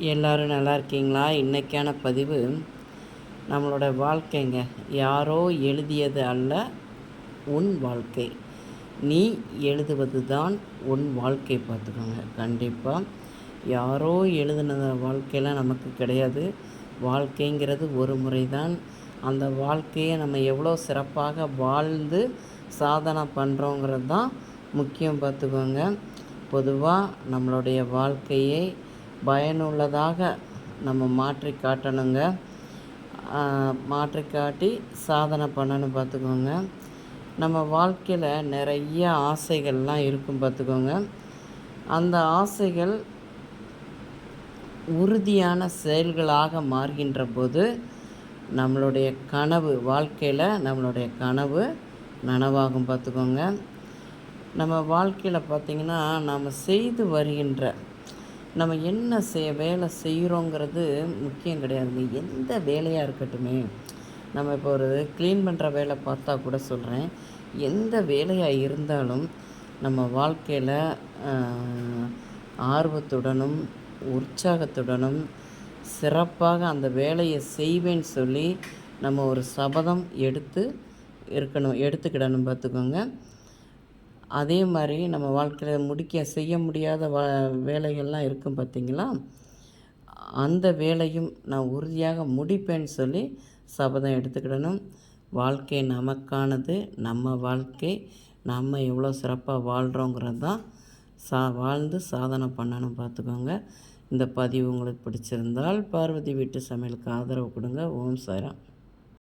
எல்லோரும் நல்லா இருக்கீங்களா? இன்றைக்கான பதிவு நம்மளோட வாழ்க்கைங்க. யாரோ எழுதியது அல்ல உன் வாழ்க்கை. நீ எழுதுவது தான் உன் வாழ்க்கை. பார்த்துக்கோங்க. கண்டிப்பாக யாரோ எழுதின வாழ்க்கையெல்லாம் நமக்கு கிடையாது. வாழ்க்கைங்கிறது ஒரு முறை தான். அந்த வாழ்க்கையை நம்ம எவ்வளோ சிறப்பாக வாழ்ந்து சாதனை பண்ணுறோங்கிறது தான் முக்கியம். பார்த்துக்கோங்க. பொதுவாக நம்மளுடைய வாழ்க்கையை பயனுள்ளதாக நம்ம மாற்றி காட்டணுங்க. மாற்றி காட்டி சாதனை பண்ணணும். பார்த்துக்கோங்க. நம்ம வாழ்க்கையில் நிறைய ஆசைகள்லாம் இருக்கும். பார்த்துக்கோங்க. அந்த ஆசைகள் உறுதியான செயல்களாக மாறுகின்ற போது நம்மளுடைய கனவு வாழ்க்கையில் நம்மளுடைய கனவு நனவாகும். பார்த்துக்கோங்க. நம்ம வாழ்க்கையில் பார்த்திங்கன்னா நம்ம செய்து வருகின்ற நம்ம என்ன வேலை செய்கிறோங்கிறது முக்கியம் கிடையாதுங்க. எந்த வேலையாக இருக்கட்டுமே, நம்ம இப்போ ஒரு க்ளீன் பண்ணுற வேலை பார்த்தா கூட சொல்கிறேன், எந்த வேலையாக இருந்தாலும் நம்ம வாழ்க்கையில் ஆர்வத்துடனும் உற்சாகத்துடனும் சிறப்பாக அந்த வேலையை செய்வேன்னு சொல்லி நம்ம ஒரு சபதம் எடுத்துக்கிடணும். பார்த்துக்கோங்க. அதே மாதிரி நம்ம வாழ்க்கையில் செய்ய முடியாத வேலைகள்லாம் இருக்கும். பார்த்திங்களா? அந்த வேலையும் நான் உறுதியாக முடிப்பேன்னு சொல்லி சபதம் எடுத்துக்கிடணும். வாழ்க்கை நமக்கானது. நம்ம வாழ்க்கை நம்ம எவ்வளோ சிறப்பாக வாழ்கிறோங்கிறது தான் வாழ்ந்து சாதனை பண்ணணும். பார்த்துக்கோங்க. இந்த பதிவு உங்களுக்கு பிடிச்சிருந்தால் பார்வதி வீட்டு சமையலுக்கு ஆதரவு கொடுங்க. ஓம் சாய்ராம்.